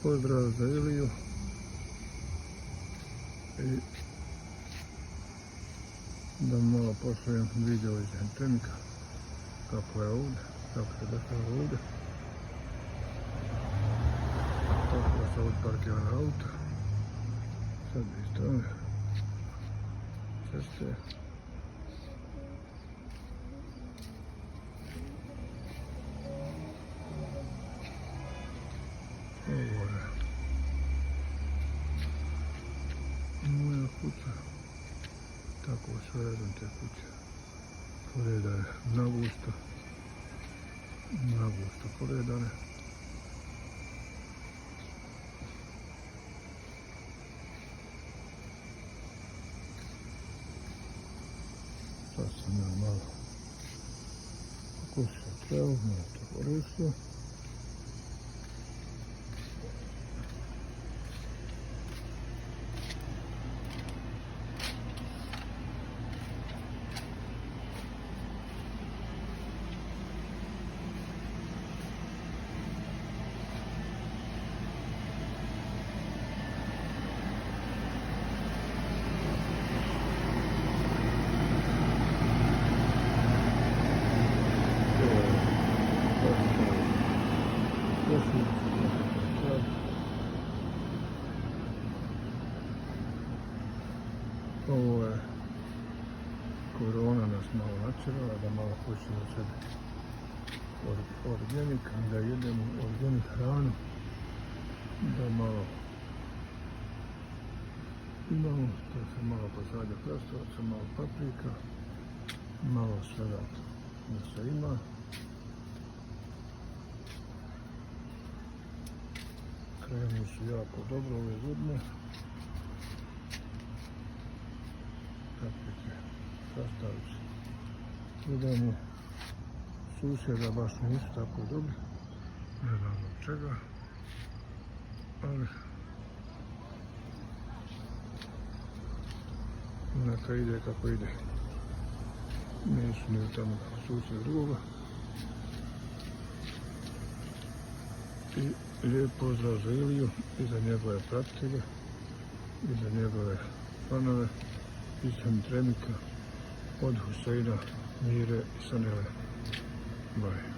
pozdrav za Iliju i da malo pošaljem video iz Entrenika kako je ovdje, kako se dešava ovdje, tako da se ovdje parkira auto, sad bi strane ceste. Ovo je moja kuća, tako sve redom te kuće, poredane na gusto poredane. Sad sam ja malo pokušao travu, malo to koristio. Ovo je korona nas malo načerala da malo počnemo sebi organik, da jedemo organik hranu, da malo imamo, to se malo posadio krastavaca, malo paprika, malo svega da se ima. Krenu su jako dobro ove zudne. Paprike, krastavci. Gledamo, susjeda baš nisu tako dobri, ne znam zbog čega, ali neka ide kako ide. Nisu ni tamo susjed drugoga. I lijep pozdrav za Iliju i za njegove pratitelje i za njegove fanove iz Entrenika od Huseina, Mire i Sanele. Bye.